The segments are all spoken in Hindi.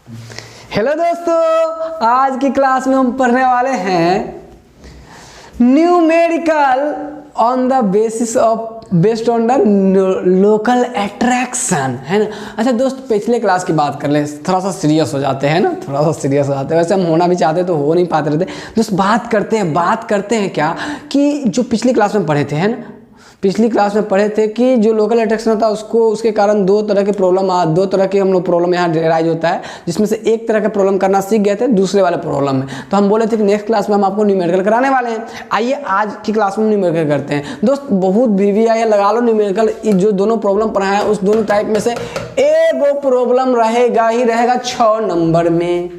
हेलो दोस्तों, आज की क्लास में हम पढ़ने वाले हैं numerical on the based on the local attraction, है ना। अच्छा दोस्त, पिछले क्लास की बात कर ले, थोड़ा सा सीरियस हो जाते हैं ना, थोड़ा सा सीरियस हो जाते हैं। वैसे हम होना भी चाहते तो हो नहीं पाते रहते दोस्त। बात करते हैं क्या कि जो पिछली क्लास में पढ़े थे, है ना, पिछली क्लास में पढ़े थे कि जो लोकल अट्रैक्शन होता है उसको, उसके कारण दो तरह के हम लोग प्रॉब्लम यहाँ राइज होता है, जिसमें से एक तरह का प्रॉब्लम करना सीख गए थे, दूसरे वाले प्रॉब्लम में। तो हम बोले थे कि नेक्स्ट क्लास में हम आपको न्यूमेरिकल कराने वाले हैं। आइए आज की क्लास में न्यूमेरिकल करते हैं दोस्त। बहुत VVI लगा लो, न्यूमेरिकल जो दोनों प्रॉब्लम पढ़ाया है उस दोनों टाइप में से एक प्रॉब्लम रहेगा ही रहेगा 6 नंबर में।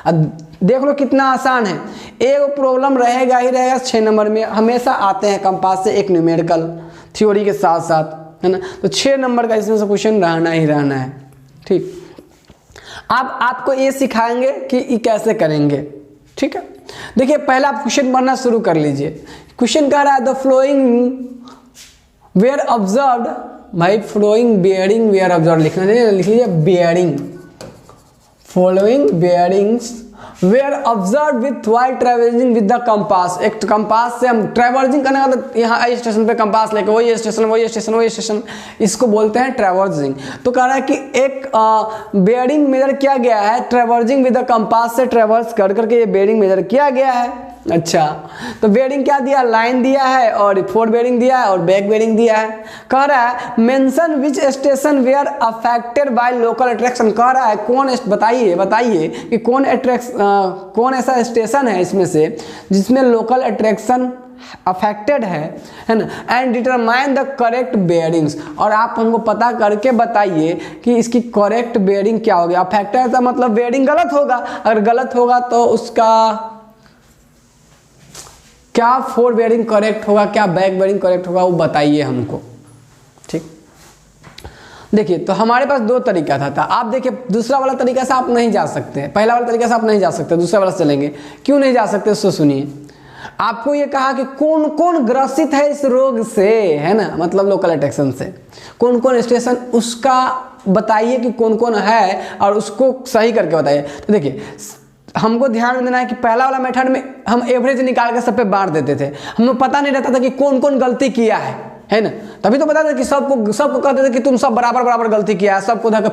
अब देख लो कितना आसान है, एक प्रॉब्लम रहेगा ही रहेगा 6 नंबर में। हमेशा आते हैं कंपास से एक न्यूमेरिकल थ्योरी के साथ साथ, है ना। तो 6 नंबर का इसमें से क्वेश्चन रहना ही रहना है, ठीक। अब आपको ये सिखाएंगे कि ये कैसे करेंगे, ठीक है। देखिए पहले आप क्वेश्चन पढ़ना शुरू कर लीजिए। क्वेश्चन कह रहा है द फ्लोइंग वेयर ऑब्जर्व्ड, भाई फ्लोइंग बेयरिंग वेयर ऑब्जर्व्ड लिखना चाहिए, लिख लीजिए bearing, following bearings were observe with while travelling with the compass. एक कंपास से हम ट्रेवर्जिंग करने का, तो यहाँ आई स्टेशन पे कंपास लेके वही स्टेशन, इसको बोलते हैं ट्रेवर्जिंग। तो कह रहा है कि एक बेयरिंग मेजर किया गया है, ट्रेवर्जिंग विद द कंपास से ट्रेवर्स कर करके ये बेयरिंग मेजर किया गया है। अच्छा, तो बेयरिंग क्या दिया, लाइन दिया है और फोर बेयरिंग दिया है और बैक बेयरिंग दिया है। कह रहा है mention which station were affected by local attraction. कह रहा है कौन, बताइए कि कौन ऐसा स्टेशन है इसमें से जिसमें लोकल अट्रैक्शन अफेक्टेड है ना। And determine the correct bearings, और आप हमको पता करके बताइए कि इसकी करेक्ट बेयरिंग क्या होगी। अफेक्टेड का मतलब बेयरिंग गलत होगा, अगर गलत होगा तो उसका क्या फोर बेयरिंग करेक्ट होगा, क्या बैक बेयरिंग करेक्ट होगा, वो बताइए हमको, ठीक। देखिए तो हमारे पास 2 तरीका था। आप देखिए दूसरा वाला तरीका से आप नहीं जा सकते, पहला वाला तरीका से आप नहीं जा सकते, दूसरा वाला से चलेंगे। क्यों नहीं जा सकते उसको सुनिए। आपको ये कहा कि कौन कौन ग्रसित है इस रोग से, है ना, मतलब लोकल अट्रैक्शन से, कौन कौन स्टेशन, उसका बताइए कि कौन कौन है और उसको सही करके बताइए। तो देखिए हमको ध्यान में देना है कि पहला वाला मेथड में हम एवरेज निकाल के सब पे बांट देते थे, हमें पता नहीं रहता था कि कौन कौन गलती किया है ना। तभी तो पता था कि सबको कहते थे कि तुम सब बराबर गलती किया है, सबको धक्का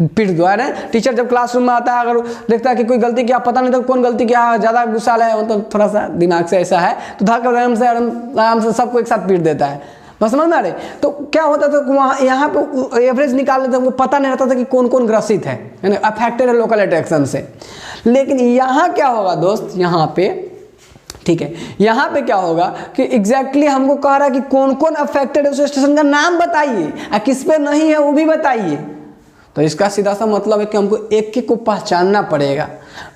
पीट दो, है ना। टीचर जब क्लासरूम में आता है, अगर देखता है कि कोई गलती किया, पता नहीं था कौन गलती किया, ज़्यादा गुस्सा है, मतलब थोड़ा सा दिमाग से ऐसा है, तो धक्का आराम से सबको एक साथ पीट देता है, बस समझ में आ रहे। तो क्या होता था वहाँ यहाँ पे एवरेज निकाल लेते, हमको पता नहीं रहता था कि कौन कौन ग्रसित है ना, अफेक्टेड है लोकल अट्रैक्शन से। लेकिन यहाँ क्या होगा दोस्त, यहाँ पे, ठीक है, यहाँ पे क्या होगा कि एग्जैक्टली हमको कह रहा है कि कौन कौन अफेक्टेड है, उस स्टेशन का नाम बताइए और किस पे नहीं है वो भी बताइए। तो इसका सीधा सा मतलब है कि हमको एक को पहचानना पड़ेगा।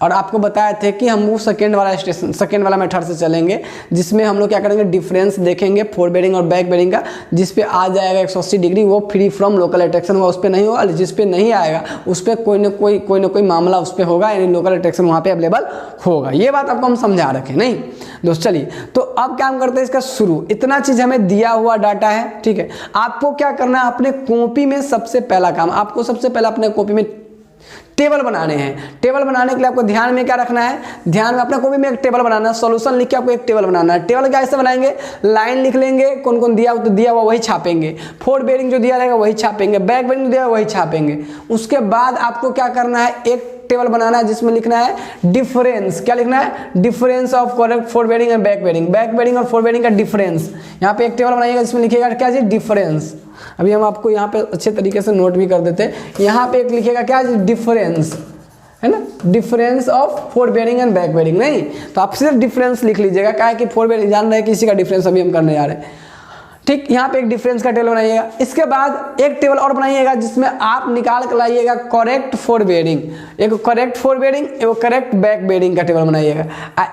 और आपको बताए थे कि हम वो सेकेंड वाला मेथड से चलेंगे, जिसमें हम लोग क्या करेंगे, डिफरेंस देखेंगे फोर बेयरिंग और बैक बेयरिंग का, जिस पे आ जाएगा 180 डिग्री वो फ्री फ्रॉम लोकल अट्रैक्शन होगा, उस पर नहीं होगा। जिस पे नहीं आएगा उस पर कोई ना कोई मामला उस पर होगा, यानी लोकल अट्रैक्शन वहाँ पे अवेलेबल होगा। ये बात आपको हम समझा रखे नहीं दोस्त। चलिए तो अब क्या हम करते हैं इसका शुरू। इतना चीज़ हमें दिया हुआ डाटा है, ठीक है। आपको क्या करना है, अपने कॉपी में सबसे पहला काम, आपको सबसे पहले अपने कॉपी में टेबल बनाने हैं। टेबल बनाने के लिए आपको ध्यान में क्या रखना है, ध्यान में अपने कॉपी में एक टेबल बनाना है, सॉल्यूशन लिख के आपको एक टेबल बनाना है। टेबल कैसे बनाएंगे, लाइन लिख लेंगे, कौन कौन दिया तो दिया हुआ वही छापेंगे, फोर बेयरिंग जो दिया रहेगा वही छापेंगे, बैक बेयरिंग दिया वही छापेंगे। उसके बाद आपको क्या करना है, एक टेबल बनाना है जिसमें लिखना है डिफरेंस। क्या लिखना है, difference of correct four bearing and back bearing और फोर बेयरिंग का डिफरेंस। यहाँ पे एक टेबल बनाइएगा जिसमें लिखिएगा क्या चीज, डिफरेंस। अभी हम आपको यहाँ पे अच्छे तरीके से नोट भी कर देते हैं। यहाँ पे एक लिखिएगा क्या, डिफरेंस, है ना, difference of four bearing and back bearing. नहीं तो आप सिर्फ डिफरेंस लिख लीजिएगा, क्या है कि फोर बेयरिंग जान रहे हैं कि इसी का डिफरेंस अभी हम करने जा रहे हैं, ठीक। यहाँ पे एक डिफरेंस का टेबल बनाइएगा। इसके बाद एक टेबल और बनाइएगा जिसमें आप निकाल कर लाइएगा करेक्ट फोर बेयरिंग, एक करेक्ट फोर बेयरिंग, एक करेक्ट बैक बेयरिंग का टेबल बनाइएगा।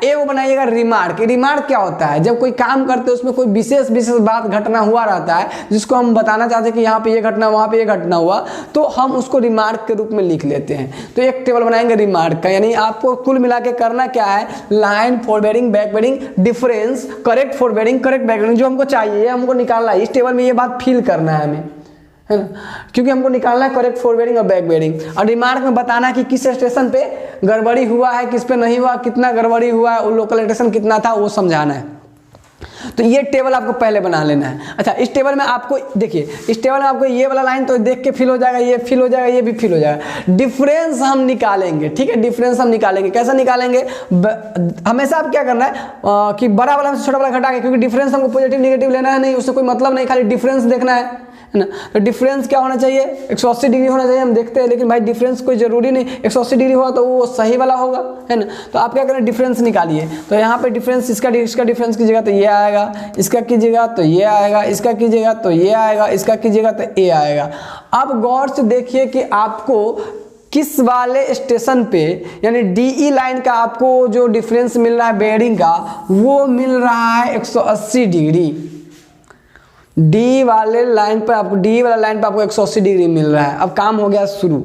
एक बनाइएगा रिमार्क। रिमार्क क्या होता है, जब कोई काम करते हैं उसमें कोई विशेष बात घटना हुआ रहता है जिसको हम बताना चाहते हैं कि यहाँ पे ये घटना, वहाँ पे ये घटना हुआ, तो हम उसको रिमार्क के रूप में लिख लेते हैं। तो एक टेबल बनाएंगे रिमार्क का, यानी आपको कुल मिला के करना क्या है, line, four bearing, back bearing, difference, correct four bearing, correct back bearing, जो हमको चाहिए हमको निकालना है। इस टेबल में ये बात फिल करना है हमें, है ना, क्योंकि हमको निकालना है करेक्ट फॉरवर्ड बेयरिंग और बैक बेयरिंग, और रिमार्क में बताना है कि किस स्टेशन पे गड़बड़ी हुआ है, किस पे नहीं हुआ, कितना गड़बड़ी हुआ है, लोकल स्टेशन कितना था, वो समझाना है। तो ये टेबल आपको पहले बना लेना है। अच्छा, इस टेबल में आपको देखिए, इस टेबल में आपको ये वाला लाइन तो देख के फिल हो जाएगा, ये फिल हो जाएगा, ये भी फिल हो जाएगा। डिफरेंस हम निकालेंगे, ठीक है, डिफरेंस हम निकालेंगे। कैसे निकालेंगे? हमेशा आप क्या करना है कि बड़ा वाला से छोटा वाला घटा के, क्योंकि डिफरेंस हमको पॉजिटिव नेगेटिव लेना है नहीं, उससे कोई मतलब नहीं, खाली डिफरेंस देखना है ना। तो डिफरेंस क्या होना चाहिए? 180 डिग्री होना चाहिए, हम देखते हैं, लेकिन भाई डिफरेंस कोई जरूरी नहीं 180 डिग्री हुआ तो वो सही वाला होगा, है ना। तो आप क्या करें, डिफरेंस निकालिए। तो यहाँ पे डिफरेंस, इसका डिफरेंस कीजिएगा तो ये आएगा, इसका कीजिएगा तो ये आएगा, इसका कीजिएगा तो ये आएगा, इसका कीजिएगा तो ये आएगा। अब गौर से देखिए कि आपको किस वाले स्टेशन पे, यानी डीई लाइन का आपको जो डिफरेंस मिल रहा है बेयरिंग का, वो मिल रहा है 180 डिग्री। डी वाले लाइन पर आपको, डी वाला लाइन पर आपको 180 डिग्री मिल रहा है। अब काम हो गया शुरू।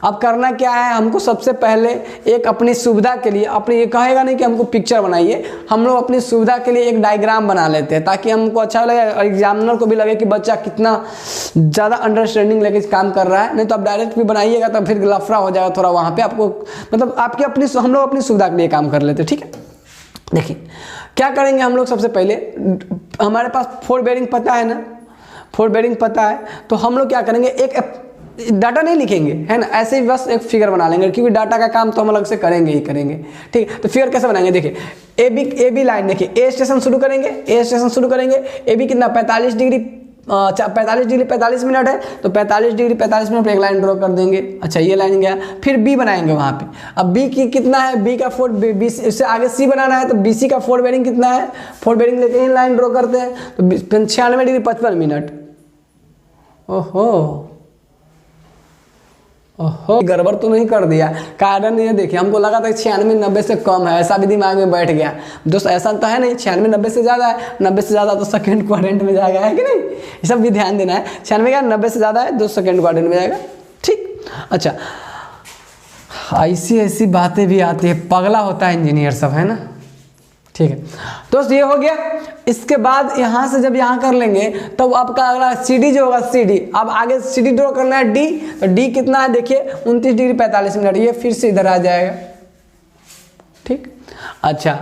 अब करना क्या है, हमको सबसे पहले एक अपनी सुविधा के लिए, अपनी ये कहेगा नहीं कि हमको पिक्चर बनाइए, हम लोग अपनी सुविधा के लिए एक डायग्राम बना लेते हैं, ताकि हमको अच्छा लगे और एग्जामिनर को भी लगे कि बच्चा कितना ज़्यादा अंडरस्टैंडिंग लेके काम कर रहा है। नहीं तो आप डायरेक्ट भी बनाइएगा तो फिर लफड़ा हो जाएगा थोड़ा वहाँ पे, आपको मतलब आपकी अपनी, हम लोग अपनी सुविधा के लिए काम कर लेते हैं, ठीक है। देखिए क्या करेंगे हम लोग, सबसे पहले हमारे पास फॉरवर्ड बेयरिंग पता है ना, फॉरवर्ड बेयरिंग पता है, तो हम लोग क्या करेंगे, एक डाटा नहीं लिखेंगे, है ना, ऐसे ही बस एक फिगर बना लेंगे, क्योंकि डाटा का काम तो हम अलग से करेंगे ही करेंगे, ठीक है। तो फिगर कैसे बनाएंगे, देखिए ए बी लाइन, देखिए ए स्टेशन शुरू करेंगे, ए बी कितना 45 डिग्री, 45 डिग्री 45 मिनट है, तो 45 डिग्री 45 मिनट पर एक लाइन ड्रॉ कर देंगे। अच्छा, ये लाइन गया, फिर बी बनाएंगे वहाँ पे। अब बी की कितना है, बी का इससे आगे सी बनाना है, तो बी सी का फॉरवर्ड बेयरिंग कितना है, फॉरवर्ड बेयरिंग लेते हैं, लाइन ड्रॉ करते हैं, तो 96 डिग्री 55 मिनट। ओहो गड़बड़ तो नहीं कर दिया? कारण ये देखिए, हमको लगा था 96-90 से कम है, ऐसा भी दिमाग में बैठ गया दोस्त, ऐसा तो है नहीं, 96-90 से ज़्यादा है, 90 से ज़्यादा तो सेकंड क्वाड्रेंट में जाएगा, है कि नहीं, ये सब भी ध्यान देना है। 96 का 90 से ज़्यादा है, 2 सेकंड क्वाड्रेंट में जाएगा, ठीक। अच्छा, ऐसी बातें भी आती है, पगला होता है इंजीनियर सब, है ना, ठीक है दोस्त, ये हो गया। इसके बाद यहाँ से जब यहाँ कर लेंगे तब तो आपका अगला सी डी जो होगा, सी डी, अब आगे सी डी ड्रॉ करना है डी, तो डी कितना है देखिए 29 डिग्री 45 मिनट, ये फिर से इधर आ जाएगा, ठीक। अच्छा,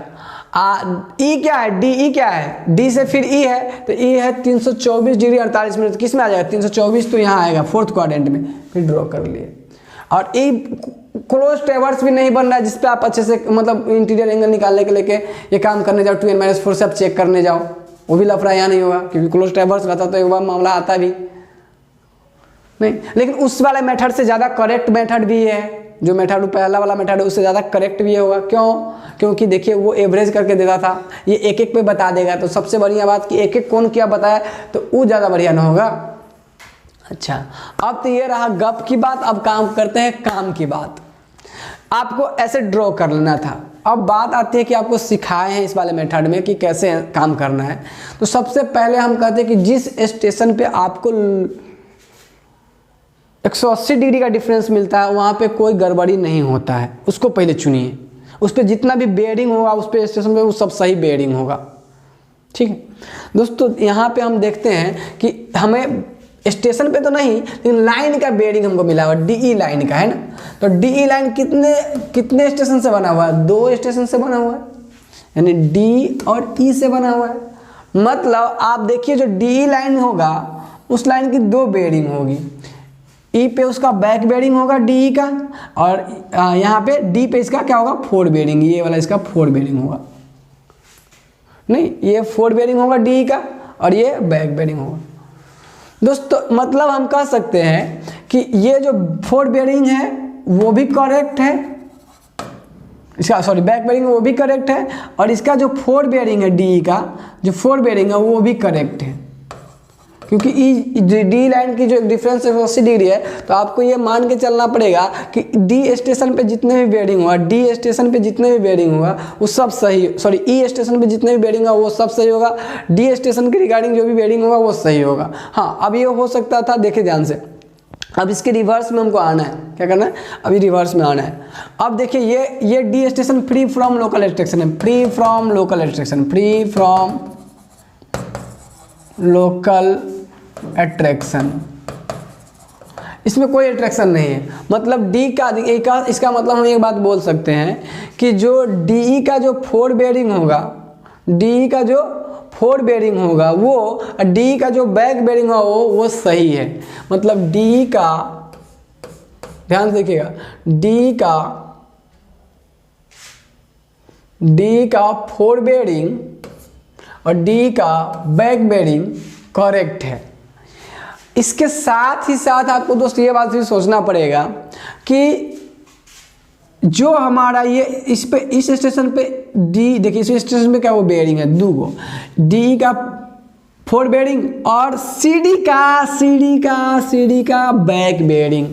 ई क्या है, डी ई क्या है, डी से फिर ई है, तो ई है 324 डिग्री 48 मिनट, किस में आ जाएगा 324, तो यहाँ आएगा फोर्थ क्वाड्रेंट में, फिर ड्रॉ कर लिए। और ई क्लोज ट्रेवर्स भी नहीं बन रहा है, जिसपे आप अच्छे से मतलब इंटीरियर एंगल निकालने के लेके ये काम करने जाओ, 2n-4 से आप चेक करने जाओ, वो भी लफड़ा यहाँ नहीं होगा, क्योंकि क्लोज ट्रेवर्स रहता तो एक बार मामला आता भी नहीं। लेकिन उस वाले मेथड से ज़्यादा करेक्ट मेथड भी है, जो मेथड पहला वाला मेथड है उससे ज़्यादा करेक्ट भी होगा। क्यों? क्योंकि देखिए वो एवरेज करके देता था, ये एक एक पे बता देगा, तो सबसे बढ़िया बात कि एक एक कौन क्या बताया तो वो ज़्यादा बढ़िया ना होगा। अच्छा, अब तो ये रहा गप की बात, अब काम करते हैं काम की बात। आपको ऐसे ड्रॉ कर लेना था। अब बात आती है कि आपको सिखाए हैं इस वाले मेथड में कि कैसे काम करना है। तो सबसे पहले हम कहते हैं कि जिस स्टेशन पे आपको 180 डिग्री का डिफरेंस मिलता है वहाँ पे कोई गड़बड़ी नहीं होता है, उसको पहले चुनिए। उस पर जितना भी बेयरिंग होगा उस पे स्टेशन पे वो सब सही बेयरिंग होगा, ठीक है दोस्तों। यहाँ पे हम देखते हैं कि हमें स्टेशन पे तो नहीं लेकिन लाइन का बेयरिंग हमको मिला हुआ, डीई लाइन का, है ना। तो डीई लाइन कितने स्टेशन से बना हुआ है? 2 स्टेशन से बना हुआ है, यानी डी और ई से बना हुआ है। मतलब आप देखिए जो डीई लाइन होगा उस लाइन की 2 बेयरिंग होगी, ई पे उसका बैक बेयरिंग होगा डीई का, और यहाँ पे डी पे इसका क्या होगा 4 बेयरिंग, ये वाला इसका 4 बेयरिंग होगा, नहीं ये 4 बेयरिंग होगा डीई का और ये बैक बेयरिंग होगा। दोस्तों मतलब हम कह सकते हैं कि ये जो 4 बेयरिंग है वो भी करेक्ट है, इसका सॉरी बैक बेयरिंग वो भी करेक्ट है, और इसका जो 4 बेयरिंग है डी का जो 4 बेयरिंग है वो भी करेक्ट है, क्योंकि डी लाइन की जो डिफरेंस 180 डिग्री है। तो आपको ये मान के चलना पड़ेगा कि डी स्टेशन पे जितने भी बेयरिंग हुआ, डी स्टेशन पे जितने भी बेयरिंग हुआ वो सब सही, सॉरी ई स्टेशन पे जितने भी बेयरिंग हुआ वो सब सही होगा, डी स्टेशन के रिगार्डिंग जो भी बेयरिंग होगा वो सही होगा। हाँ, अब ये हो सकता था, देखिए ध्यान से, अब इसके रिवर्स में हमको आना है, क्या करना है, अभी रिवर्स में आना है। अब देखिए ये D station free from local restriction है, free from local restriction, free from local attraction, इसमें कोई अट्रैक्शन नहीं है। मतलब डी का इसका मतलब हम एक बात बोल सकते हैं कि जो डी का जो फोर बेयरिंग होगा, डी का जो फोर बेयरिंग होगा वो, डी का जो बैक बेयरिंग होगा वो सही है। मतलब डी का, ध्यान से देखिएगा, डी का फोर बेयरिंग और डी का बैक बेयरिंग करेक्ट है। इसके साथ ही साथ आपको दोस्त ये बात भी सोचना पड़ेगा कि जो हमारा ये इस स्टेशन पे डी, देखिए इस स्टेशन पे क्या वो बेयरिंग है दूगो, डी का फोर बेयरिंग और सी डी का बैक बेयरिंग,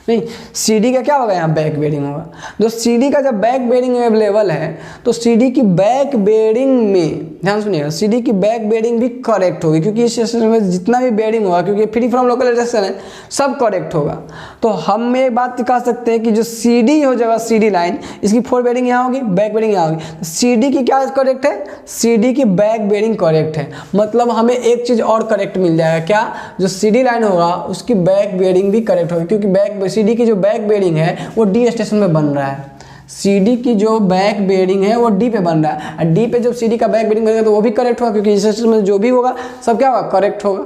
नहीं सी डी का क्या होगा यहाँ बैक बेयरिंग होगा। जो सी डी का जब बैक बेयरिंग अवेलेबल है तो सी डी की बैक बेयरिंग में, ध्यान सुनिएगा, सी डी की बैक बेयरिंग भी करेक्ट होगी, क्योंकि इस स्टेशन में जितना भी बेयरिंग होगा, क्योंकि फ्री फ्रॉम लोकल अट्रैक्शन है, सब करेक्ट होगा। तो हम एक बात कह सकते हैं कि जो सी डी हो जाएगा, सी डी लाइन, इसकी फोर बेयरिंग यहाँ होगी, बैक बेयरिंग यहाँ होगी, तो सी डी की क्या करेक्ट है, सी डी की बैक बेयरिंग करेक्ट है। मतलब हमें एक चीज़ और करेक्ट मिल जाएगा, क्या, जो सी डी लाइन होगा उसकी बैक बेयरिंग भी करेक्ट होगी, क्योंकि सी डी की जो बैक बेयरिंग है वो डी स्टेशन में बन रहा है, सी डी की जो बैक बेयरिंग है वो डी पे बन रहा है, और डी पे जब सी डी का बैक बेयरिंग बनेगा तो वो भी करेक्ट होगा, क्योंकि इस स्टेशन में जो भी होगा सब क्या होगा, करेक्ट होगा।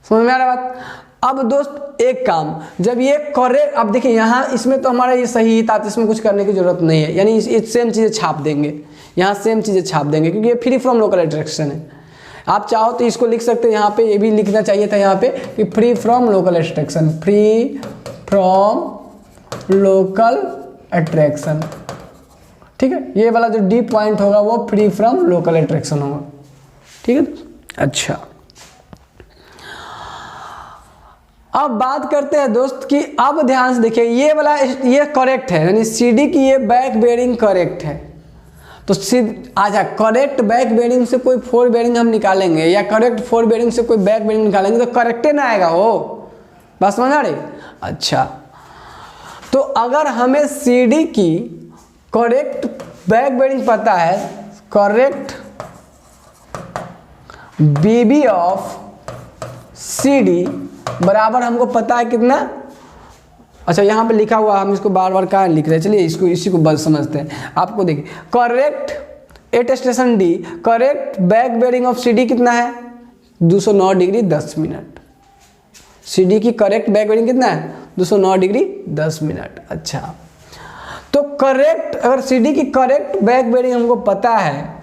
समझ में आ रहा बात। अब दोस्त एक काम, जब ये करेक्ट, अब देखिए यहाँ इसमें तो हमारा ये सही था, तो इसमें कुछ करने की जरूरत नहीं है, यानी ये सेम चीज़ें छाप देंगे, यहाँ सेम चीज़ें छाप देंगे, क्योंकि ये फ्री फ्रॉम लोकल अट्रैक्शन है। आप चाहो तो इसको लिख सकते हैं, यहाँ पे ये भी लिखना चाहिए था यहाँ पे कि free from local attraction, free from local attraction, ठीक है। ये वाला जो डी पॉइंट होगा वो फ्री फ्रॉम लोकल अट्रैक्शन होगा, ठीक है। अच्छा, अब बात करते हैं दोस्त कि अब ध्यान से देखिए, ये वाला ये करेक्ट है, यानी सी डी की ये बैक बेयरिंग करेक्ट है। तो अच्छा, करेक्ट बैक बेयरिंग से कोई फोर बेयरिंग हम निकालेंगे या करेक्ट फोर बेयरिंग से कोई बैक बेयरिंग निकालेंगे तो करेक्टे ना आएगा वो, बस समझ आ रही। अच्छा, तो अगर हमें सी डी की करेक्ट बैक बेयरिंग पता है, correct BB of C D बराबर हमको पता है कितना, अच्छा यहाँ पे लिखा हुआ, हम इसको बार बार कहाँ लिख रहे हैं, चलिए इसको इसी को बस समझते हैं। आपको देखिए, correct at station D, correct back bearing of C D कितना है, 209 डिग्री 10 मिनट। सी डी की करेक्ट बैक बेयरिंग कितना है, 209 डिग्री 10 मिनट। अच्छा, तो करेक्ट, अगर सी डी की करेक्ट बैक बेयरिंग हमको पता है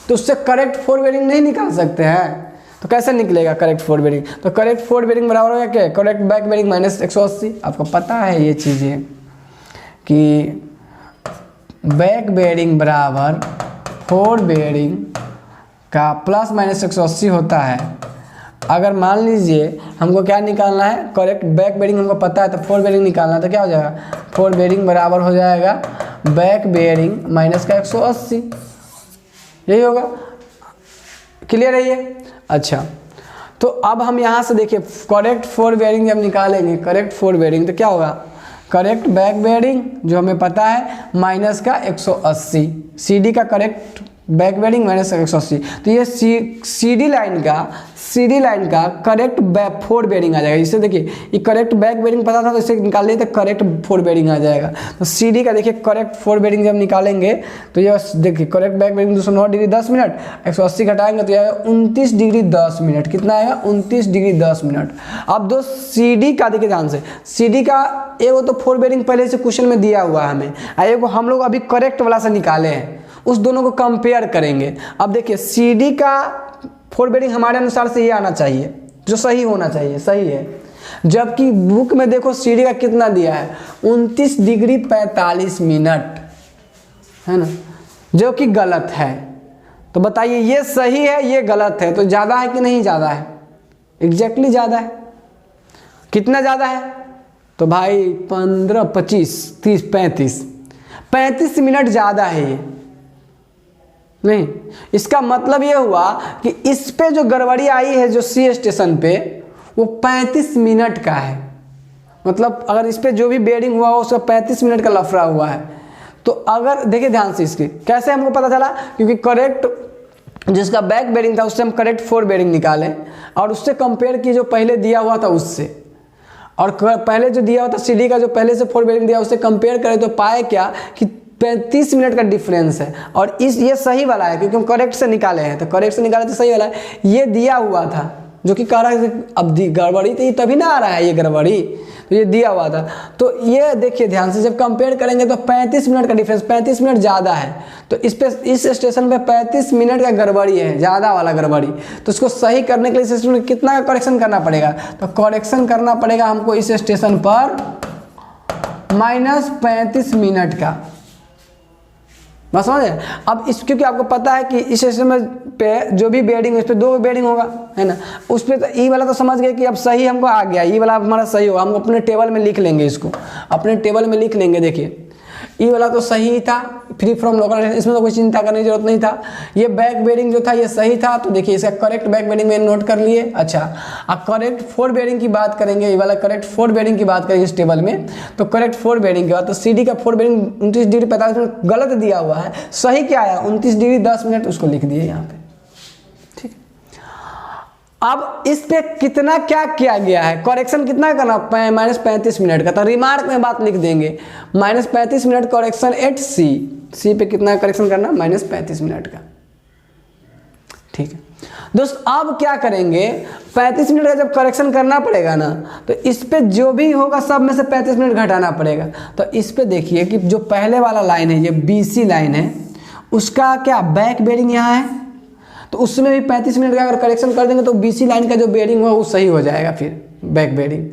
तो उससे करेक्ट फोर बेयरिंग नहीं निकाल सकते हैं, तो कैसे निकलेगा करेक्ट फोर बेयरिंग, तो करेक्ट फोर बेयरिंग बराबर होगा क्या, करेक्ट बैक बेयरिंग माइनस 180। आपको पता है ये चीज़ें कि बैक बेयरिंग बराबर फोर बेयरिंग का प्लस माइनस 180 होता है। अगर मान लीजिए हमको क्या निकालना है, करेक्ट बैक बेयरिंग हमको पता है, तो फोर बेयरिंग निकालना है, तो क्या हो जाएगा, फोर बेयरिंग बराबर हो जाएगा बैक बेयरिंग माइनस का 180, यही होगा। क्लियर है ये। अच्छा, तो अब हम यहाँ से देखिए, करेक्ट फोर बेयरिंग जब निकालेंगे, करेक्ट फोर बेयरिंग, तो क्या होगा, करेक्ट बैक बेयरिंग जो हमें पता है माइनस का 180, सी डी का करेक्ट बैक बेयरिंग माइनस 180, तो ये सी डी लाइन का करेक्ट बैक फोर बेयरिंग आ जाएगा। इससे देखिए, ये करेक्ट बैक बेयरिंग पता था तो इसे निकाल लिए तो करेक्ट फोर बेयरिंग आ जाएगा। तो सी डी का देखिए करेक्ट फोर बेयरिंग जब निकालेंगे तो ये देखिए, correct back bearing 209 degree 10 minute, 180 घटाएंगे तो ये आएगा 29 डिग्री 10 मिनट। कितना आएगा, 29 डिग्री 10 मिनट। अब दो सी डी का देखिए ध्यान से, सी डी का एगो तो फोर बेयरिंग पहले से क्वेश्चन में दिया हुआ है हमें, और एगो हम लोग अभी करेक्ट वाला से निकाले हैं, उस दोनों को कंपेयर करेंगे। अब देखिए, सी डी का फोर बेयरिंग हमारे अनुसार से ये आना चाहिए, जो सही होना चाहिए, सही है। जबकि बुक में देखो सी डी का कितना दिया है, 29 डिग्री 45 मिनट, है ना, जो कि गलत है। तो बताइए, ये सही है, ये गलत है, तो ज़्यादा है कि नहीं ज़्यादा है, एग्जैक्टली ज़्यादा है। कितना ज़्यादा है, तो भाई 15, 25, 30, 35 मिनट ज़्यादा है ये। नहीं, इसका मतलब ये हुआ कि इस पे जो गड़बड़ी आई है जो सी स्टेशन पे, वो 35 मिनट का है। मतलब अगर इस पे जो भी बेयरिंग हुआ हो उसका 35 मिनट का लफड़ा हुआ है। तो अगर देखिए ध्यान से, इसके कैसे हमको पता चला, क्योंकि करेक्ट जिसका बैक बेयरिंग था उससे हम करेक्ट फोर बेयरिंग निकालें और उससे कंपेयर किए जो पहले दिया हुआ था उससे। और पहले जो दिया होता CD का जो पहले से 4 बेरिंग दिया उससे कंपेयर करें तो पाए क्या कि 35 मिनट का डिफरेंस है। और ये सही वाला है क्योंकि हम करेक्ट से निकाले हैं, तो करेक्ट से निकाले तो सही वाला है। ये दिया हुआ था जो कि कह रहा है अब गड़बड़ी थी तभी ना आ रहा है ये गड़बड़ी, तो ये दिया हुआ था। तो ये देखिए ध्यान से जब कंपेयर करेंगे तो 35 मिनट का डिफरेंस, 35 मिनट ज़्यादा है, तो इस स्टेशन पे 35 मिनट का गड़बड़ी है, ज़्यादा वाला गड़बड़ी। तो इसको सही करने के लिए इस स्टेशन में कितना का करेक्शन करना पड़ेगा, तो करेक्शन करना पड़ेगा हमको इस स्टेशन पर -35 मिनट का, बस समझे। अब इस क्योंकि आपको पता है कि इस स्टेशन में पे जो भी बेयरिंग उस पर 2 बेयरिंग होगा, है ना। उस पर तो ई वाला तो समझ गए कि अब सही हमको आ गया, ई वाला हमारा सही होगा, हम अपने टेबल में लिख लेंगे, इसको अपने टेबल में लिख लेंगे। देखिए ई वाला तो सही था, फ्री फ्रॉम लोकल, इसमें तो कोई चिंता करने की जरूरत नहीं था। ये बैक बेयरिंग जो था ये सही था, तो देखिए इसका करेक्ट बैक बेयरिंग मैंने नोट कर लिए। अच्छा, अब करेक्ट 4 बेयरिंग की बात करेंगे, ये वाला करेक्ट 4 बेयरिंग की बात करेंगे इस टेबल में, तो करेक्ट 4 बेयरिंग के बाद तो CD का 4 बेयरिंग 29 डिग्री 45 मिनट गलत दिया हुआ है, सही क्या आया 29 डिग्री 10 मिनट, उसको लिख दिए यहाँ पे। अब इस पे कितना क्या किया गया है, करेक्शन कितना करना, -35 मिनट का, तो रिमार्क में बात लिख देंगे -35 मिनट करेक्शन एट सी पे कितना करेक्शन करना, -35 मिनट का। ठीक है दोस्त, अब क्या करेंगे, 35 मिनट का जब करेक्शन करना पड़ेगा ना, तो इस पे जो भी होगा सब में से 35 मिनट घटाना पड़ेगा। तो इस पे देखिए कि जो पहले वाला लाइन है, ये BC लाइन है, उसका क्या बैक बेयरिंग यहाँ है, तो उसमें भी 35 मिनट का अगर करेक्शन कर देंगे तो BC लाइन का जो बेयरिंग होगा वो सही हो जाएगा, फिर बैक बेयरिंग।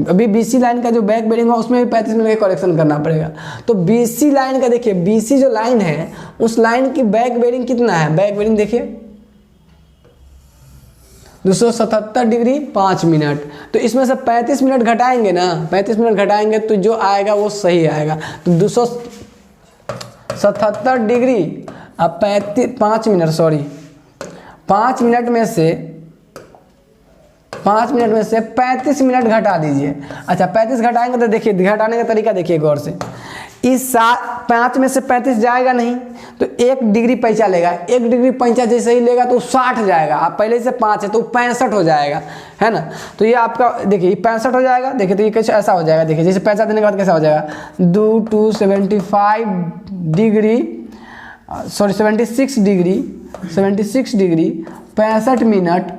अभी BC लाइन का जो बैक बेयरिंग होगा उसमें भी 35 मिनट का करेक्शन करना पड़ेगा। तो BC लाइन का देखिए, BC जो लाइन है उस लाइन की बैक बेयरिंग कितना है, बैक बेयरिंग देखिए 277 डिग्री 5 मिनट, तो इसमें से 35 मिनट घटाएंगे ना, 35 मिनट घटाएंगे तो जो आएगा वो सही आएगा। तो 277 डिग्री अब 5 मिनट 5 मिनट में से 35 मिनट घटा दीजिए। अच्छा 35 घटाएंगे तो देखिए घटाने का तरीका देखिए गौर से, इस 5 में से 35 जाएगा नहीं तो 1 डिग्री पैंचा लेगा, 1 डिग्री पैंचा जैसे ही लेगा तो 60 जाएगा। आप पहले से 5 है तो 65 हो जाएगा, है ना। तो ये आपका देखिए 65 हो जाएगा। देखिए तो ये कैसे ऐसा हो जाएगा, देखिए जैसे पैंचा देने के बाद कैसा हो जाएगा, 275 degree 76 degree 65 minute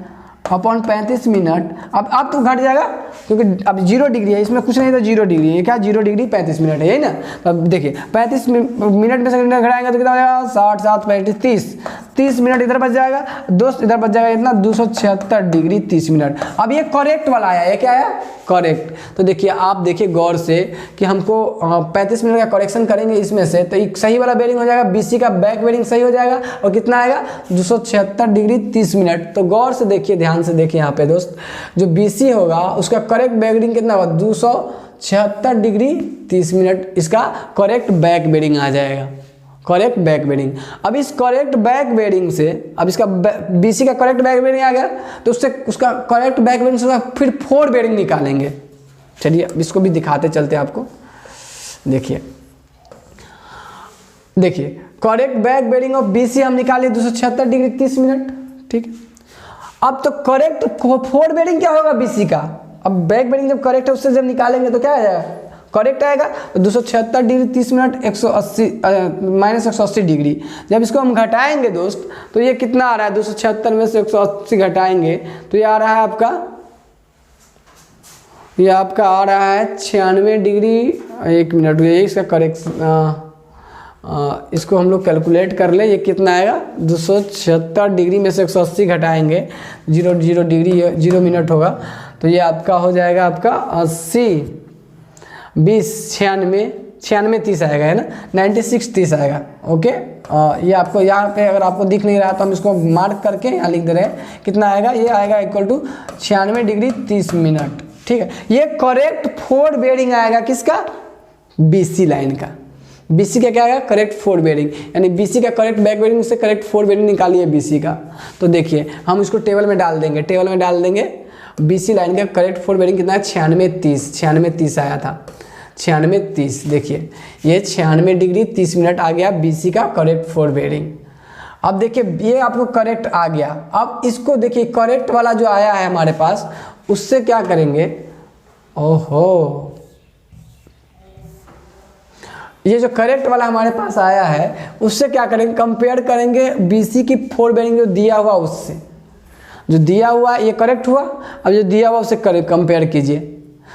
upon 35 minute. अब तो घट जाएगा क्योंकि अब 0 डिग्री है, इसमें कुछ नहीं तो 0 डिग्री है, क्या 0 डिग्री 35 मिनट है, यही ना। तो अब देखिए 35 मिनट में से घटाएंगे तो कितना हो जाएगा, 60 7 35 30 मिनट इधर बच जाएगा दोस्त, इधर बच जाएगा इतना 276 डिग्री 30 मिनट। अब ये करेक्ट वाला आया, ये क्या आया, करेक्ट। तो देखिए आप देखिए गौर से कि हमको 35 मिनट का करेक्शन करेंगे इसमें से, तो एक सही वाला बेयरिंग हो जाएगा, BC का बैक बेयरिंग सही हो जाएगा और कितना आएगा 276 डिग्री 30 मिनट। तो गौर से देखिए, ध्यान से देखिए यहाँ पे दोस्त, जो BC होगा उसका करेक्ट बेयरिंग कितना होगा 276 डिग्री 30 मिनट, इसका करेक्ट बैक बेयरिंग आ जाएगा, करेक्ट बैक बेयरिंग। अब इस करेक्ट बैक बेयरिंग से, अब इसका BC का करेक्ट बैक बेयरिंग आ गया तो उससे उसका करेक्ट बैक बेयरिंग से फिर 4 बेयरिंग निकालेंगे। चलिए अब इसको भी दिखाते चलते आपको। देखिए correct back bearing of BC हम निकाले 276 डिग्री 30 मिनट, ठीक है। अब तो करेक्ट 4 बेयरिंग क्या होगा BC का, अब बैक बेयरिंग जब करेक्ट है उससे जब निकालेंगे तो क्या आ जाएगा, करेक्ट आएगा। तो 276 डिग्री 30 मिनट 180 -180 डिग्री। जब इसको हम घटाएंगे दोस्त तो ये कितना आ रहा है, 276 में से 180 घटाएंगे तो ये आ रहा है आपका, ये आपका आ रहा है 96 डिग्री। 1 मिनट ये इसका करेक्ट इसको हम लोग कैलकुलेट कर ले, ये कितना आएगा 276 डिग्री में से 180 घटाएंगे, 0 डिग्री 0 मिनट होगा तो ये आपका हो जाएगा आपका 80 20 96 30 आएगा, है ना, 96 30 आएगा। ओके ये आपको यहाँ पे अगर आपको दिख नहीं रहा तो हम इसको मार्क करके यहाँ लिख दे रहे हैं, कितना आएगा, ये आएगा इक्वल टू 96 डिग्री 30 मिनट, ठीक है। ये करेक्ट 4 बेयरिंग आएगा किसका, BC लाइन का। BC का क्या आएगा, करेक्ट 4 बेयरिंग, यानी BC का करेक्ट बैक बेयरिंग से करेक्ट 4 बेयरिंग निकालिए BC का। तो देखिए हम इसको टेबल में डाल देंगे, BC लाइन का करेक्ट 4 बेयरिंग कितना है 96 30 आया था, 96 30। देखिए ये 96 डिग्री 30 मिनट आ गया BC का करेक्ट 4 बेयरिंग। अब देखिए ये आपको करेक्ट आ गया। अब इसको देखिए करेक्ट वाला जो आया है हमारे पास उससे क्या करेंगे, ओहो, ये जो करेक्ट वाला हमारे पास आया है उससे क्या करेंगे, कंपेयर करेंगे बीसी की फोर बेरिंग जो दिया हुआ उससे, जो दिया हुआ ये करेक्ट हुआ, अब जो दिया हुआ उससे कंपेयर कीजिए।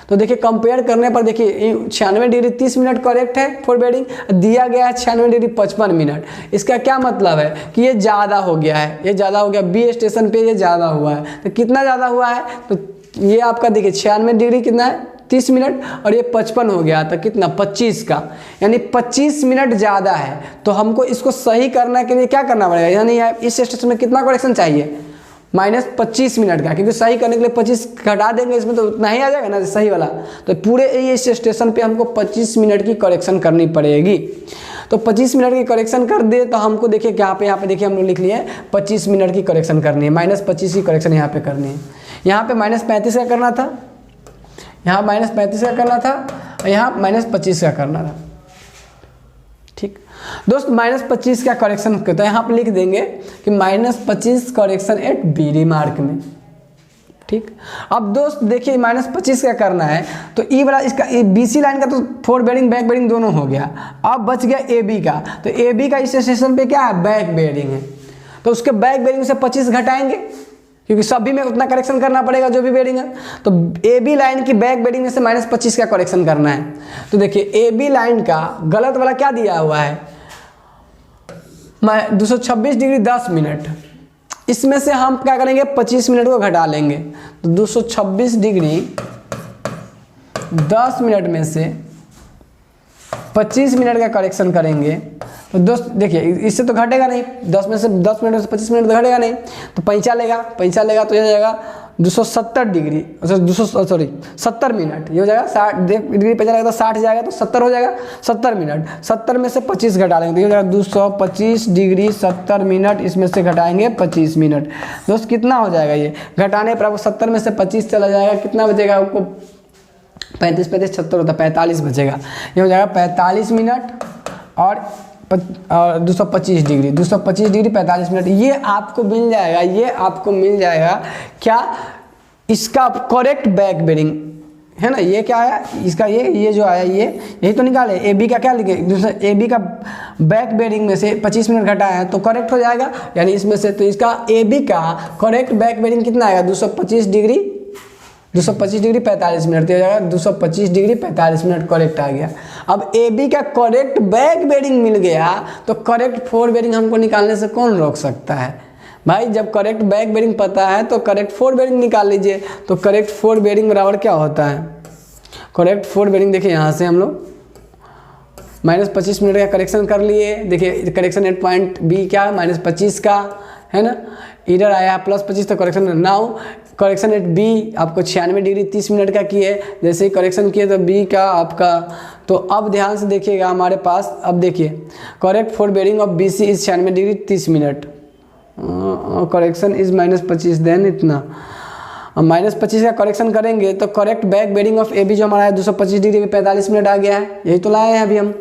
तो देखिए कंपेयर करने पर देखिए 96 डिग्री 30 मिनट करेक्ट है फोर बेरिंग, दिया गया है 96 डिग्री 55 मिनट। इसका क्या मतलब है कि ये ज़्यादा हो गया है, ये ज़्यादा हो गया, बी स्टेशन पे ये ज़्यादा हुआ है। तो कितना ज़्यादा हुआ है, तो ये आपका देखिए 96 डिग्री कितना है 30 मिनट, और ये 55 हो गया था कितना 25 का, यानी 25 मिनट ज़्यादा है। तो हमको इसको सही करने के लिए क्या करना पड़ेगा, यानी इस स्टेशन में कितना करेक्शन चाहिए, -25 मिनट का, क्योंकि सही करने के लिए 25 घटा देंगे इसमें तो उतना ही आ जाएगा ना सही वाला। तो पूरे इस स्टेशन पे हमको 25 मिनट की करेक्शन करनी पड़ेगी। तो 25 मिनट की करेक्शन कर दे तो हमको देखिए यहाँ पे देखिए हम लोग लिख लिए 25 मिनट की करेक्शन करनी है, -25 की करेक्शन यहाँ पे करनी है। यहाँ पे -35 का करना था, यहाँ -35 का करना था, और यहाँ -25 का करना था। ठीक दोस्त, -25 का करेक्शन करता है, यहाँ पे लिख देंगे कि -25 करेक्शन एट बी रिमार्क में। ठीक, अब दोस्त देखिए -25 का करना है तो ई वाला इसका बीसी लाइन का तो फोर बेरिंग बैक बेरिंग दोनों हो गया। अब बच गया ए बी का, तो ए बी का इस स्टेशन पे क्या है, बैक बेरिंग है, तो उसके बैक बेरिंग से 25 घटाएंगे, क्योंकि सभी में उतना करेक्शन करना पड़ेगा जो भी बेरिंग है। तो ए बी लाइन की बैक बेरिंग में से -25 का करेक्शन करना है। तो देखिए ए बी लाइन का गलत वाला क्या दिया हुआ है, 226 डिग्री 10 मिनट, इसमें से हम क्या करेंगे 25 मिनट को घटा लेंगे। तो 226 डिग्री 10 मिनट में से 25 मिनट का करेक्शन करेंगे। तो दोस्त देखिए इससे तो घटेगा नहीं, 10 में से 10 मिनट में से 25 मिनट तो घटेगा नहीं, तो पैंचा लेगा तो ये हो जाएगा 270 डिग्री, अच्छा 70 मिनट, ये हो जाएगा 60 डिग्री पैंचा लगेगा तो 60 जाएगा, तो 70 हो जाएगा 70 मिनट। 70 में से 25 घटा लेंगे तो ये हो जाएगा 225 डिग्री 70 मिनट, इसमें से घटाएंगे 25 मिनट। दोस्त कितना हो जाएगा, ये घटाने पर आपको 70 में से 25 चला जाएगा, कितना बचेगा आपको 35 70 होता है 45 बचेगा, ये हो जाएगा 45 मिनट और 225 डिग्री 45 मिनट। ये आपको मिल जाएगा, ये आपको मिल जाएगा क्या, इसका करेक्ट बैक बेरिंग है ना, ये क्या आया इसका, ये जो आया ये यही तो निकाले। ए बी का क्या लिखे, दूसरा ए बी का बैक बेरिंग में से 25 मिनट घटाया है तो करेक्ट हो जाएगा, यानी इसमें से। तो इसका ए बी का करेक्ट बैक बेरिंग कितना आएगा, 225 डिग्री 45 मिनट, तो हो जाएगा 225 डिग्री 45 मिनट करेक्ट आ गया। अब ए बी का करेक्ट बैक बेरिंग मिल गया तो करेक्ट फोर बेरिंग हमको निकालने से कौन रोक सकता है भाई। जब करेक्ट बैक बेरिंग पता है तो करेक्ट फोर बेरिंग निकाल लीजिए। तो करेक्ट फोर बेरिंग बराबर क्या होता है, करेक्ट फोर बेरिंग देखिए यहाँ से हम लोग -25 मिनट का करेक्शन कर लिए। देखिए करेक्शन एट पॉइंट बी क्या है, -25 का है ना, इधर आया +25 तो correction. Now correction at B आपको 96 डिग्री 30 मिनट का किए, जैसे ही करेक्शन किए तो बी का आपका। तो अब ध्यान से देखिएगा हमारे पास, अब देखिए correct fore bearing of B C is 96 degree 30 minute, correction is -25 then इतना। अब -25 का करेक्शन करेंगे तो correct back bearing of A B जो हमारा है 225 डिग्री 45 मिनट आ गया है, यही तो लाए हैं अभी हम।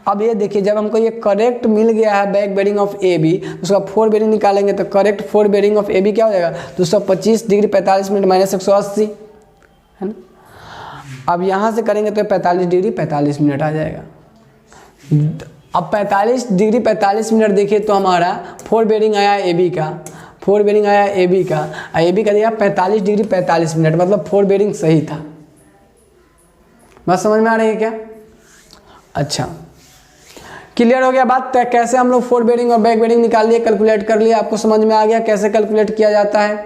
अब ये देखिए जब हमको ये करेक्ट मिल गया है back bearing of A B, उसका फोर बेरिंग निकालेंगे तो correct fore bearing of A B क्या हो जाएगा, 225 डिग्री 45 मिनट -180 है ना। अब यहाँ से करेंगे तो 45 डिग्री 45 मिनट आ जाएगा। अब 45 डिग्री 45 मिनट देखिए तो हमारा फोर बेरिंग आया ए बी का, फोर बेरिंग आया ए बी का दिया 45 डिग्री 45 मिनट, मतलब फोर बेरिंग सही था। बात समझ में आ रही है क्या? अच्छा क्लियर हो गया बात। कैसे हम लोग फोर बेरिंग और बैक बेरिंग निकाल लिए, कैलकुलेट कर लिए, आपको समझ में आ गया कैसे कैलकुलेट किया जाता है,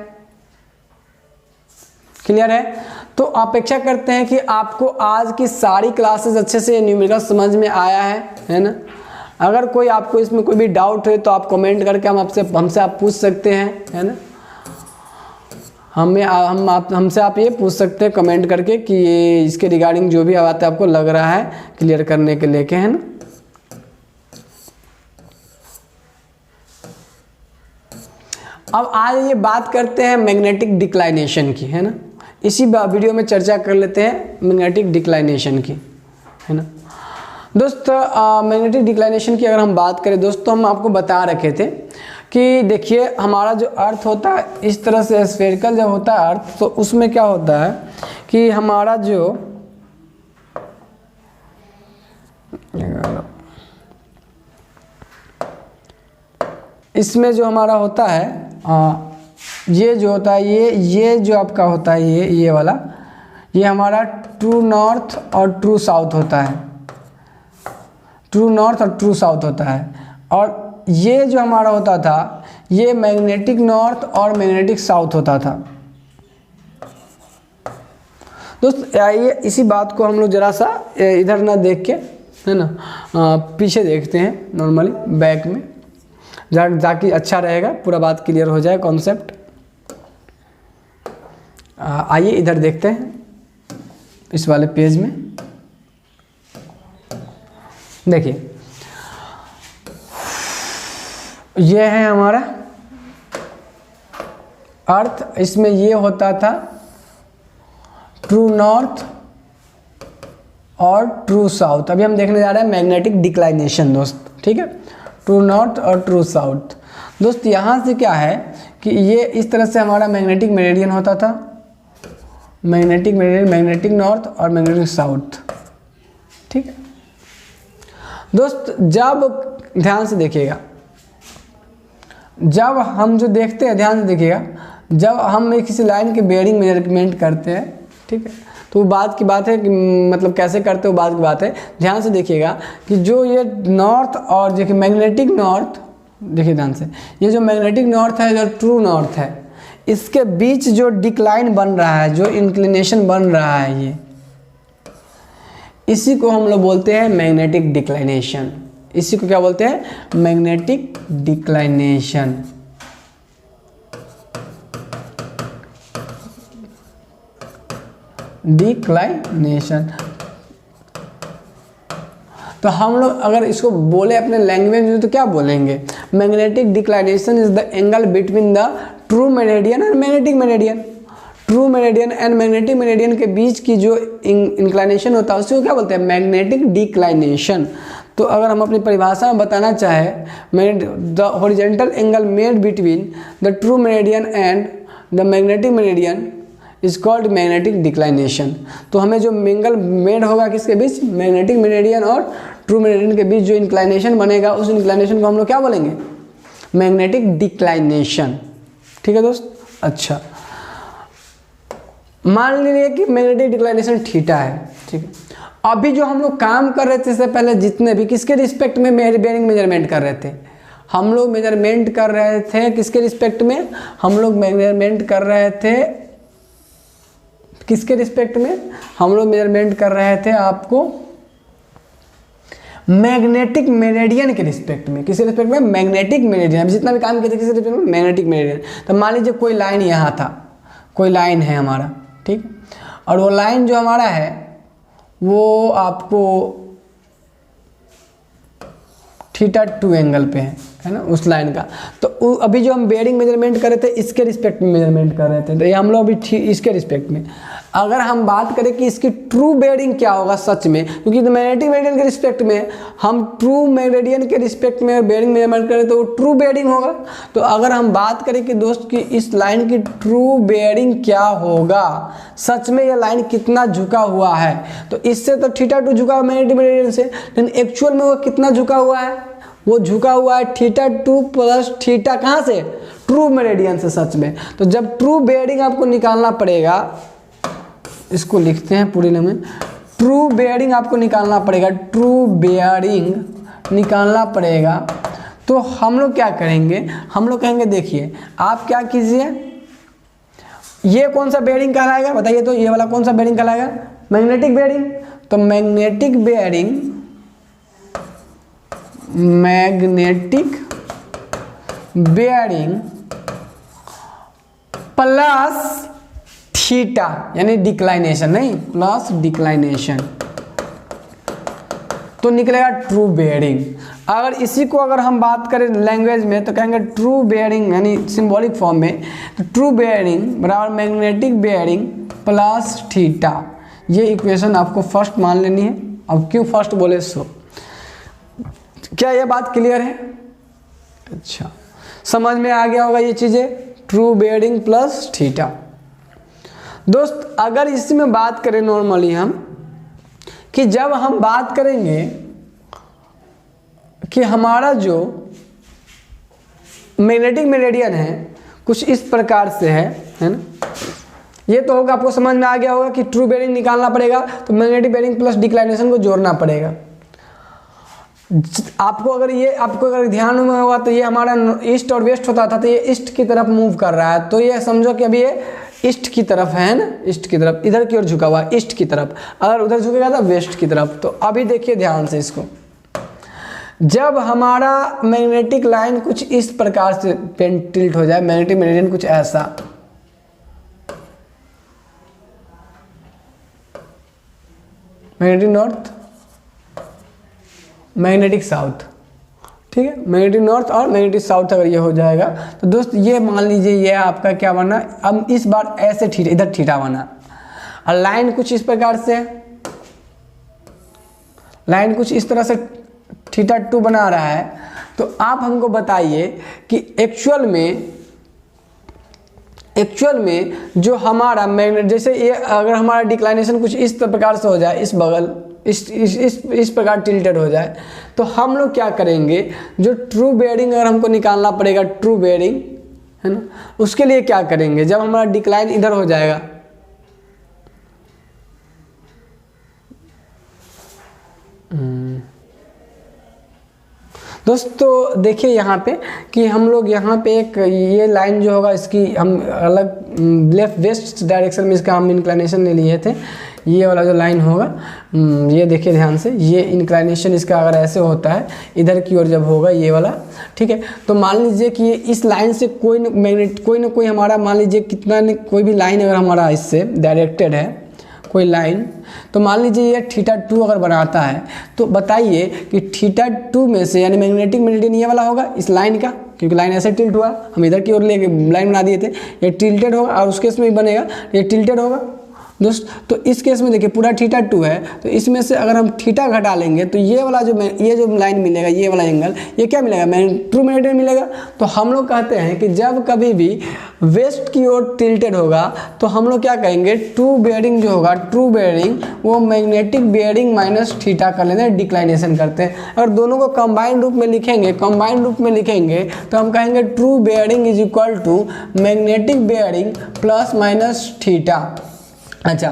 क्लियर है। तो अपेक्षा करते हैं कि आपको आज की सारी क्लासेस अच्छे से न्यूमेरिकल समझ में आया है ना। अगर कोई आपको इसमें कोई भी डाउट है तो आप कमेंट करके हमसे आप पूछ सकते हैं, है ना। हमसे आप ये पूछ सकते हैं कमेंट करके कि ये इसके रिगार्डिंग जो भी बात आपको लग रहा है क्लियर करने के लेके, है ना। अब आज ये बात करते हैं मैग्नेटिक डिक्लाइनेशन की, है ना। इसी वीडियो में चर्चा कर लेते हैं मैग्नेटिक डिक्लाइनेशन की, है ना। दोस्तों मैग्नेटिक डिक्लाइनेशन की अगर हम बात करें दोस्तों, हम आपको बता रखे थे कि देखिए हमारा जो अर्थ होता है इस तरह से स्फेरिकल जब होता है अर्थ, तो उसमें क्या होता है कि हमारा जो इसमें जो हमारा होता है ये जो होता है ये जो आपका होता है ये वाला, ये हमारा ट्रू नॉर्थ और ट्रू साउथ होता है, ट्रू नॉर्थ और ट्रू साउथ होता है। और ये जो हमारा होता था ये मैग्नेटिक नॉर्थ और मैग्नेटिक साउथ होता था। दोस्त आइए इसी बात को हम लोग ज़रा सा इधर ना देख के, है ना, पीछे देखते हैं नॉर्मली बैक में, ताकि अच्छा रहेगा, पूरा बात क्लियर हो जाए कॉन्सेप्ट। आइए इधर देखते हैं इस वाले पेज में। देखिए ये है हमारा अर्थ, इसमें ये होता था ट्रू नॉर्थ और ट्रू साउथ। अभी हम देखने जा रहे हैं मैग्नेटिक डिक्लाइनेशन दोस्त, ठीक है, ट्रू नॉर्थ और ट्रू साउथ। दोस्त यहाँ से क्या है कि ये इस तरह से हमारा मैग्नेटिक मेरिडियन होता था, मैग्नेटिक मेरिडियन, मैग्नेटिक नॉर्थ और मैग्नेटिक साउथ, ठीक है दोस्त। जब ध्यान से देखिएगा, जब हम जो देखते हैं, ध्यान से देखिएगा, जब हम किसी लाइन के बेयरिंग मेजरमेंट करते हैं, ठीक है, तो वो बात की बात है कि मतलब कैसे करते हो बात की बात है। ध्यान से देखिएगा कि जो ये नॉर्थ और देखिए मैग्नेटिक नॉर्थ, देखिए ध्यान से, ये जो मैग्नेटिक नॉर्थ है, जो ट्रू नॉर्थ है, इसके बीच जो डिक्लाइन बन रहा है, जो इंक्लिनेशन बन रहा है, ये इसी को हम लोग बोलते हैं मैग्नेटिक डिक्लाइनेशन। इसी को क्या बोलते हैं? Magnetic declination. डिक्लाइनेशन। तो हम लोग अगर इसको बोले अपने लैंग्वेज में तो क्या बोलेंगे? Magnetic declination is the angle between the true meridian and magnetic meridian. True meridian and magnetic meridian के बीच की जो इंक्लाइनेशन होता है उसको क्या बोलते हैं? Magnetic declination. तो अगर हम अपनी परिभाषा में बताना चाहें, the horizontal angle made between the true meridian and the magnetic meridian is called magnetic declination. तो हमें जो एंगल मेड होगा किसके बीच? मैग्नेटिक मेरिडियन और ट्रू मेरिडियन के बीच जो इंक्लाइनेशन बनेगा उस इंक्लाइनेशन को हम लोग क्या बोलेंगे? Magnetic declination. ठीक है दोस्त। अच्छा, मान लीजिए कि मैग्नेटिक डिक्लाइनेशन थीटा है, ठीक है। अभी जो हम लोग काम कर रहे थे इससे पहले, जितने भी किसके रिस्पेक्ट में बेयरिंग मेजरमेंट कर रहे थे, हम लोग मेजरमेंट कर रहे थे किसके रिस्पेक्ट में? हम लोग मेजरमेंट कर रहे थे किसके रिस्पेक्ट में? हम लोग मेजरमेंट कर रहे थे आपको मैग्नेटिक मेरिडियन के रिस्पेक्ट में। किसके रिस्पेक्ट में? Magnetic meridian. अभी जितना भी काम किए थे किसके रिस्पेक्ट में? Magnetic meridian. तो मान लीजिए कोई लाइन यहाँ था, कोई लाइन है हमारा, ठीक, और वो लाइन जो हमारा है वो आपको थीटा 2 एंगल पे है ना, उस लाइन का। तो अभी जो हम बेयरिंग मेजरमेंट कर रहे थे इसके रिस्पेक्ट में मेजरमेंट कर रहे थे, तो ये हम लोग अभी इसके रिस्पेक्ट में। अगर हम बात करें कि इसकी ट्रू बेयरिंग क्या होगा सच में, क्योंकि मैग्नेटिक मेरिडियन के रिस्पेक्ट में हम ट्रू मेरिडियन के रिस्पेक्ट में बेयरिंग मेजरमेंट करें तो वो ट्रू बेयरिंग होगा। तो अगर हम बात करें कि दोस्त की इस लाइन की ट्रू बेयरिंग क्या होगा, सच में यह लाइन कितना झुका हुआ है, तो इससे तो थीटा 2 झुका हुआ मैग्नेटिक मेरिडियन से, लेकिन एक्चुअल में वो कितना झुका हुआ है? वो झुका हुआ है थीटा 2 प्लस थीटा, कहाँ से? ट्रू मेरिडियन से सच में। तो जब ट्रू बेयरिंग आपको निकालना पड़ेगा, इसको लिखते हैं पूरी लाइन में, ट्रू बेयरिंग आपको निकालना पड़ेगा, ट्रू बेयरिंग निकालना पड़ेगा। तो हम लोग क्या करेंगे? हम लोग कहेंगे देखिए आप क्या कीजिए, ये कौन सा बेयरिंग कहलाएगा बताइए? तो ये वाला कौन सा बेयरिंग कहलाएगा? Magnetic bearing. तो magnetic bearing, magnetic bearing plus theta यानी डिक्लाइनेशन, नहीं प्लस डिक्लाइनेशन, तो निकलेगा ट्रू बेयरिंग। अगर इसी को अगर हम बात करें लैंग्वेज में तो कहेंगे ट्रू बेयरिंग यानी सिंबॉलिक फॉर्म में, तो ट्रू बेयरिंग बराबर मैग्नेटिक बेयरिंग प्लस थीटा। ये इक्वेशन आपको फर्स्ट मान लेनी है। अब क्यों फर्स्ट बोले सो, क्या ये बात क्लियर है? अच्छा, समझ में आ गया होगा ये चीजें, ट्रू बेयरिंग प्लस थीटा। दोस्त अगर इसमें बात करें नॉर्मली हम कि जब हम बात करेंगे कि हमारा जो मैग्नेटिक मेरिडियन है कुछ इस प्रकार से है ना। ये तो होगा, आपको समझ में आ गया होगा कि ट्रू बेयरिंग निकालना पड़ेगा तो मैग्नेटिक बेयरिंग प्लस डिक्लाइनेशन को जोड़ना पड़ेगा। आपको अगर ध्यान में होगा तो ये हमारा ईस्ट और वेस्ट होता था, तो ये ईस्ट की तरफ मूव कर रहा है, तो ये समझो कि अभी ये ईस्ट की तरफ है ना, ईस्ट की तरफ, इधर की ओर झुका हुआ है ईस्ट की तरफ, अगर उधर झुकेगा तो वेस्ट की तरफ। तो अभी देखिए ध्यान से इसको, जब हमारा मैग्नेटिक लाइन कुछ इस प्रकार से पेन टिल्ट हो जाए, मैग्नेटिक मेरिडियन कुछ ऐसा, मैग्नेटिक नॉर्थ, मैग्नेटिक साउथ, ठीक है, मैग्नेटिक नॉर्थ और मैग्नेटिक साउथ अगर ये हो जाएगा तो दोस्त ये मान लीजिए ये आपका क्या बना, अब इस बार ऐसे थीटा, इधर थीटा बना, और लाइन कुछ इस प्रकार से, लाइन कुछ इस तरह से θ2 बना रहा है। तो आप हमको बताइए कि एक्चुअल में जो हमारा मैग्नेट, जैसे ये अगर हमारा डिक्लाइनेशन कुछ इस प्रकार से हो जाए, इस बगल इस प्रकार टिल्टेड हो जाए, तो हम लोग क्या करेंगे, जो ट्रू बेयरिंग अगर हमको निकालना पड़ेगा, ट्रू बेयरिंग है ना, उसके लिए क्या करेंगे, जब हमारा डिक्लाइन इधर हो जाएगा, दोस्तों देखिए यहाँ पे कि हम लोग यहाँ पे एक ये लाइन जो होगा इसकी हम अलग लेफ्ट वेस्ट डायरेक्शन में इसका हम इंक्लाइनेशन ले लिए थे। ये वाला जो लाइन होगा, ये देखिए ध्यान से, ये इंक्लाइनेशन इसका अगर ऐसे होता है इधर की ओर जब होगा ये वाला, ठीक है, तो मान लीजिए कि इस लाइन से कोई ना कोई हमारा, मान लीजिए कोई भी लाइन अगर हमारा इससे डायरेक्टेड है कोई लाइन, तो मान लीजिए ये θ2 अगर बनाता है, तो बताइए कि θ2 में से, यानी मैग्नेटिक मेरिडियन ये वाला होगा इस लाइन का, क्योंकि लाइन ऐसे टिल्ट हुआ, हम इधर की ओर लेके लाइन बना दिए थे, ये टिल्टेड होगा, और उस केस में भी बनेगा ये टिल्टेड होगा दोस्त। तो इस केस में देखिए पूरा θ2 है, तो इसमें से अगर हम थीटा घटा लेंगे तो ये वाला ये जो लाइन मिलेगा, ये वाला एंगल, ये क्या मिलेगा, ट्रू मेरिडियन मिलेगा। तो हम लोग कहते हैं कि जब कभी भी वेस्ट की ओर टिल्टेड होगा तो हम लोग क्या कहेंगे, ट्रू बेयरिंग जो होगा, ट्रू बेयरिंग वो मैग्नेटिक बेयरिंग माइनस थीटा कर लेते हैं, डिक्लाइनेशन करते हैं। अगर दोनों को कंबाइंड रूप में लिखेंगे, तो हम कहेंगे true bearing is equal to magnetic bearing plus minus theta. अच्छा,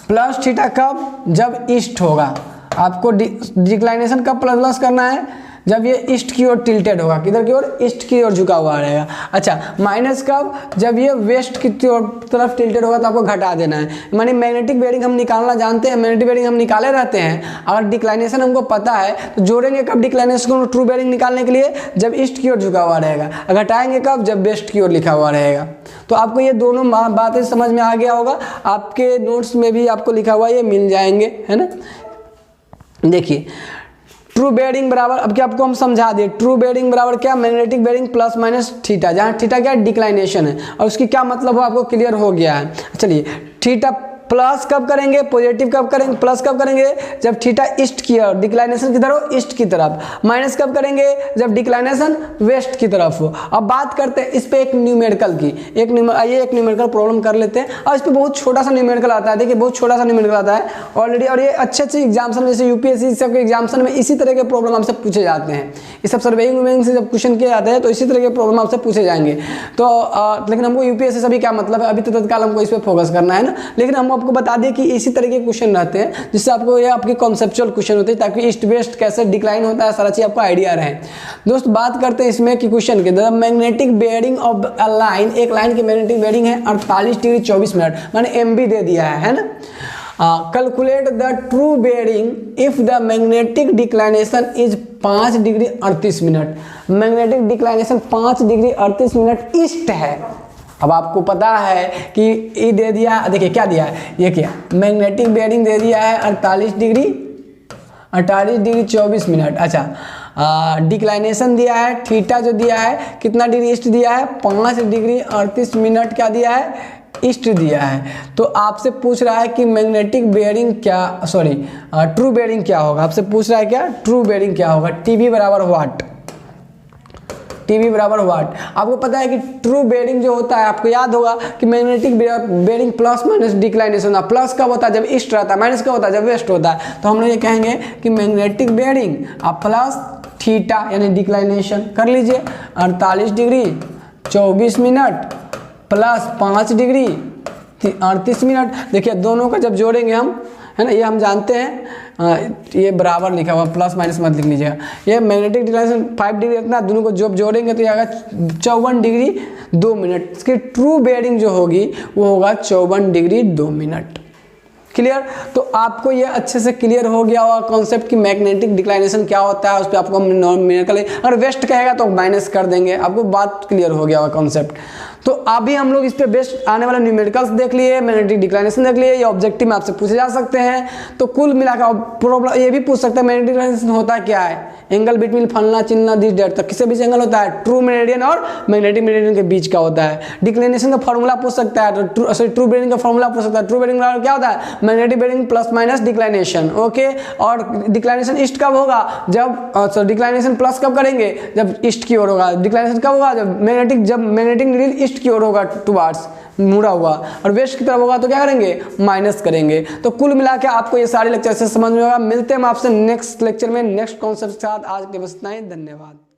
प्लस थीटा कब, जब ईस्ट होगा, आपको डिक्लाइनेशन कब प्लस करना है, जब ये ईस्ट की ओर टिल्टेड होगा, किधर की ओर, ईस्ट की ओर झुका हुआ रहेगा। अच्छा, माइनस कब, जब ये वेस्ट की तरफ टिल्टेड होगा, तो आपको घटा देना है। मानी मैग्नेटिक बेयरिंग हम निकालना जानते हैं, मैग्नेटिक बेयरिंग हम निकाले रहते हैं, अगर डिक्लाइनेशन हमको पता है तो जोड़ेंगे कब डिक्लाइनेशन को ट्रू बेयरिंग निकालने के लिए, जब ईस्ट की ओर झुका हुआ रहेगा, घटाएंगे कब, जब वेस्ट की ओर लिखा हुआ रहेगा। तो आपको ये दोनों बातें समझ में आ गया होगा, आपके नोट्स में भी आपको लिखा हुआ ये मिल जाएंगे, है ना। देखिए ट्रू बेयरिंग बराबर, अब क्या आपको हम समझा दें, ट्रू बेयरिंग बराबर क्या, magnetic bearing plus minus theta, जहाँ थीटा क्या डिक्लाइनेशन है, और उसकी क्या मतलब हो आपको क्लियर हो गया है। चलिए, थीटा प्लस कब करेंगे, पॉजिटिव कब करेंगे, प्लस कब करेंगे, जब थीटा ईस्ट की ओर, डिक्लाइनेशन किधर हो, ईस्ट की तरफ। माइनस कब करेंगे, जब डिक्लाइनेशन वेस्ट की तरफ हो। अब बात करते हैं इस पे एक न्यूमेरिकल की, एक न्यूमेरिकल प्रॉब्लम कर लेते हैं, और इस पे बहुत छोटा सा न्यूमेरिकल आता है। देखिए बहुत छोटा सा न्यूमेरिकल आता है ऑलरेडी, और ये अच्छे एग्जाम्सन, जैसे यूपीएससी सब के एग्जाम्सन में इसी तरह के प्रॉब्लम आपसे पूछे जाते हैं। ये सब सर्वेइंग से जब क्वेश्चन किए जाते हैं तो इसी तरह के प्रॉब्लम आपसे पूछे जाएंगे। तो लेकिन हमको यूपीएससी से भी क्या मतलब है, अभी तो तत्काल हमको इस पर फोकस करना है ना, लेकिन हम आपको बता दें कि इसी तरह के क्वेश्चन रहते हैं, जिससे आपको ये आपके कॉन्सेप्चुअल क्वेश्चन होते हैं, ताकि ईस्ट वेस्ट कैसे डिक्लाइन होता है सारा चीज आपको आइडिया रहे। दोस्त बात करते हैं इसमें कि क्वेश्चन के, the magnetic bearing of a line, एक लाइन की मैग्नेटिक बेयरिंग है 48 डिग्री 24 मिनट, मैंने एमबी दे दिया है ना। Calculate the true bearing if the magnetic declination is 5 degree 38 minute. Magnetic declination 5 degree 38 minute east है। अब आपको पता है कि ये दे दिया, देखिए क्या दिया है, ये क्या मैग्नेटिक बेयरिंग दे दिया है 48 डिग्री 24 मिनट। अच्छा, डिक्लाइनेशन दिया है, थीटा जो दिया है कितना डिग्री ईस्ट दिया है, 5 डिग्री 38 मिनट क्या दिया है, ईस्ट दिया है। तो आपसे पूछ रहा है कि मैग्नेटिक बेयरिंग क्या, सॉरी ट्रू बेयरिंग क्या होगा, आपसे पूछ रहा है क्या, ट्रू बेयरिंग क्या होगा, टीबी बराबर व्हाट, टीबी बराबर व्हाट। आपको पता है कि ट्रू बेयरिंग जो होता है, आपको याद होगा कि magnetic bearing plus minus declination, plus कब होता है, जब ईस्ट रहता है, माइनस कब होता है, जब वेस्ट होता है। तो हम लोग ये कहेंगे कि मैग्नेटिक बेयरिंग प्लस थीटा यानी डिक्लाइनेशन कर लीजिए 48 degree 24 minute plus 5 degree 38 minute. देखिए दोनों का जब जोड़ेंगे हम, है ना, ये हम जानते हैं, ये बराबर लिखा हुआ, प्लस माइनस मत लिख लीजिएगा। ये मैग्नेटिक डिक्लाइनेशन 5 डिग्री इतना, दोनों को जब जोड़ेंगे तो ये आएगा 54 डिग्री 2 मिनट। इसकी ट्रू बेयरिंग जो होगी वो होगा 54 डिग्री 2 मिनट। क्लियर? तो आपको ये अच्छे से क्लियर हो गया होगा कॉन्सेप्ट की मैग्नेटिक डिक्लाइनेशन क्या होता है। उस पर आपको न्यूमेरिकल, अगर वेस्ट कहेगा तो माइनस कर देंगे, आपको बात क्लियर हो गया होगा कॉन्सेप्ट। तो अभी हम लोग इस पे बेस्ट आने वाले न्यूमेरिकल्स देख लिए, मैग्नेटिक डिक्लाइनेशन देख लिए, ये ऑब्जेक्टिव में आपसे पूछे जा सकते हैं। तो कुल मिलाकर प्रॉब्लम ये भी पूछ सकता है मैग्नेटिक डिक्लाइनेशन होता क्या है, एंगल बिटवीन फलना चिलना दिस डेट तक, किसके बीच एंगल होता है, ट्रू मेरिडियन और मैग्नेटिक मेरिडियन के बीच का होता है। डिक्लाइनेशन का फॉर्मूला पूछ सकता है, ट्रू बेयरिंग का फॉर्मूला पूछ सकता है। ट्रू बेयरिंग क्या होता है, magnetic bearing plus minus declination. Okay, और डिक्लाइनेशन ईस्ट कब होगा, जब डिक्लाइनेशन प्लस कब करेंगे, जब ईस्ट की ओर होगा। डिक्लाइनेशन कब होगा, जब मैग्नेटिक नीडल ईस्ट की ओर होगा, टुवार्ड्स मुड़ा हुआ, और वेस्ट की तरफ होगा तो क्या करेंगे, माइनस करेंगे। तो कुल मिला के आपको ये सारे लेक्चर से समझ में होगा। मिलते हैं हम आपसे नेक्स्ट लेक्चर में नेक्स्ट कॉन्सेप्ट के साथ। आज के बस इतना ही, धन्यवाद।